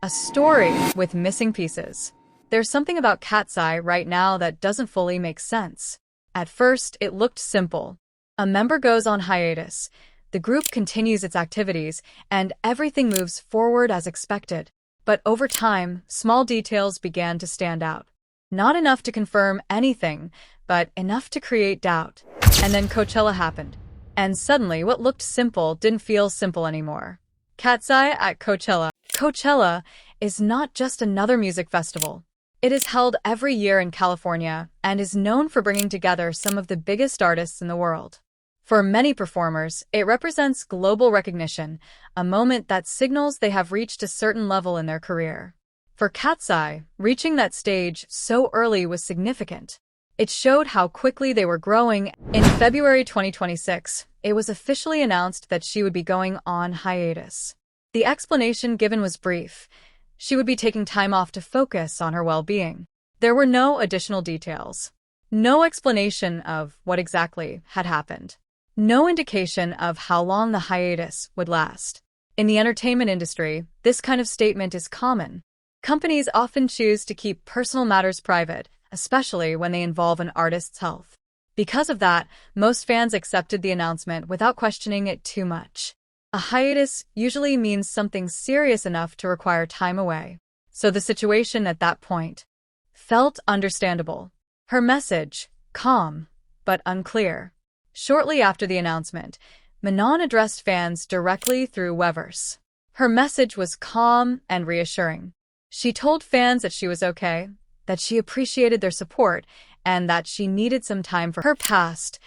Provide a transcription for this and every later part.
A story with missing pieces. There's something about Catsei right now that doesn't fully make sense. At first, it looked simple. A member goes on hiatus, the group continues its activities, and everything moves forward as expected. But over time, small details began to stand out. Not enough to confirm anything, but enough to create doubt. And then Coachella happened. And suddenly, what looked simple didn't feel simple anymore. KATSEYE at Coachella. Coachella is not just another music festival. It is held every year in California and is known for bringing together some of the biggest artists in the world. For many performers, it represents global recognition, a moment that signals they have reached a certain level in their career. For Catsai, reaching that stage so early was significant. It showed how quickly they were growing. In February 2026, it was officially announced that she would be going on hiatus. The explanation given was brief. She would be taking time off to focus on her well-being. There were no additional details. No explanation of what exactly had happened. No indication of how long the hiatus would last. In the entertainment industry, this kind of statement is common. Companies often choose to keep personal matters private, especially when they involve an artist's health. Because of that, most fans accepted the announcement without questioning it too much. A hiatus usually means something serious enough to require time away. So the situation at that point felt understandable. Her message, calm, but unclear. Shortly after the announcement, Manon addressed fans directly through Weverse. Her message was calm and reassuring. She told fans that she was okay, that she appreciated their support, and that she needed some time for her past,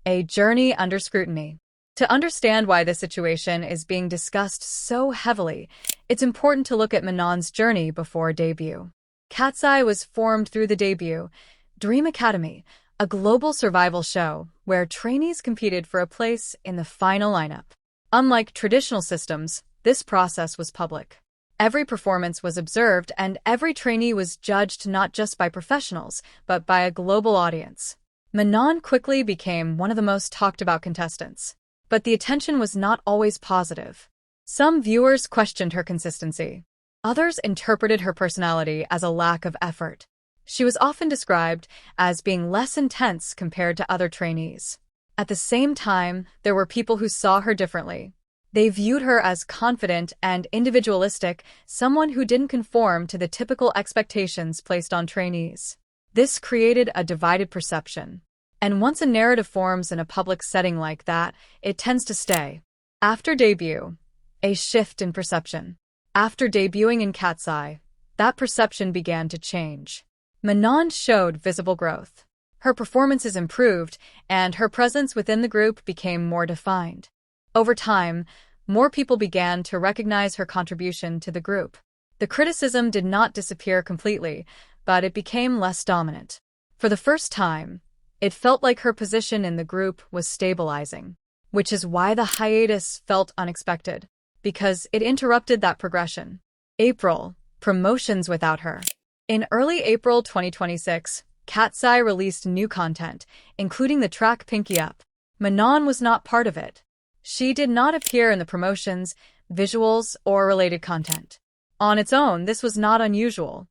a journey under scrutiny. To understand why this situation is being discussed so heavily, it's important to look at Manon's journey before debut. Catsai was formed through the debut, Dream Academy, a global survival show where trainees competed for a place in the final lineup. Unlike traditional systems, this process was public. Every performance was observed and every trainee was judged not just by professionals, but by a global audience. Manon quickly became one of the most talked about contestants. But the attention was not always positive. Some viewers questioned her consistency. Others interpreted her personality as a lack of effort. She was often described as being less intense compared to other trainees. At the same time, there were people who saw her differently. They viewed her as confident and individualistic, someone who didn't conform to the typical expectations placed on trainees. This created a divided perception. And once a narrative forms in a public setting like that, it tends to stay. After debut, a shift in perception. After debuting in Catsai, that perception began to change. Manon showed visible growth. Her performances improved, and her presence within the group became more defined. Over time, more people began to recognize her contribution to the group. The criticism did not disappear completely, but it became less dominant. For the first time, it felt like her position in the group was stabilizing, which is why the hiatus felt unexpected, because it interrupted that progression. April, promotions without her. In early April 2026, Catsai released new content, including the track Pinky Up. Manon was not part of it. She did not appear in the promotions, visuals, or related content. On its own, this was not unusual.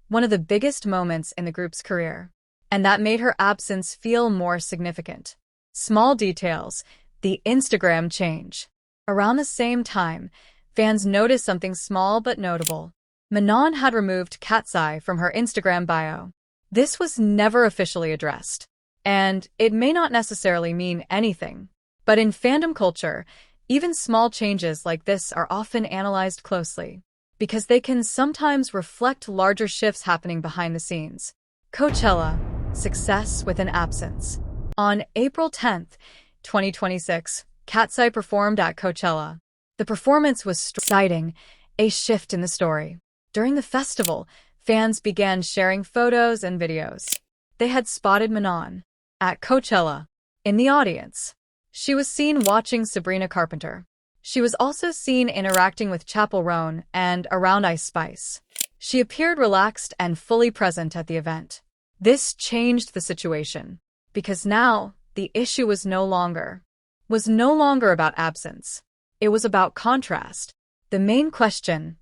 One of the biggest moments in the group's career. And that made her absence feel more significant. Small details, the Instagram change. Around the same time, fans noticed something small but notable. Manon had removed Catsai from her Instagram bio. This was never officially addressed. And it may not necessarily mean anything. But in fandom culture, even small changes like this are often analyzed closely, because they can sometimes reflect larger shifts happening behind the scenes. Coachella. Success with an absence. On April 10th, 2026, Catsai performed at Coachella. The performance was exciting, a shift in the story. During the festival, fans began sharing photos and videos. They had spotted Manon at Coachella in the audience. She was seen watching Sabrina Carpenter. She was also seen interacting with Chappell Roan and Around Ice Spice. She appeared relaxed and fully present at the event. This changed the situation, because now the issue was no longer about absence. It was about contrast. The main question,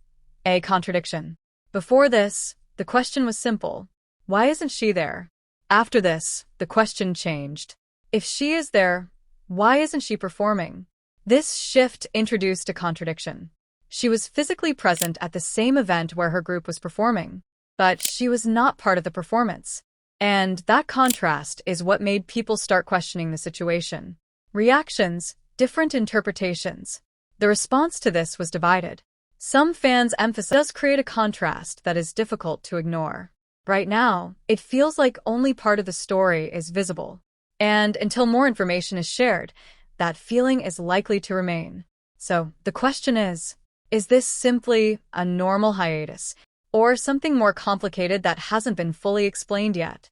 A contradiction. Before this, the question was simple. Why isn't she there? After this, the question changed. If she is there, why isn't she performing? This shift introduced a contradiction. She was physically present at the same event where her group was performing, but she was not part of the performance. And that contrast is what made people start questioning the situation. Reactions, different interpretations. The response to this was divided. Some fans emphasize it does create a contrast that is difficult to ignore. Right now, it feels like only part of the story is visible. And until more information is shared, that feeling is likely to remain. So, the question is this simply a normal hiatus, or something more complicated that hasn't been fully explained yet?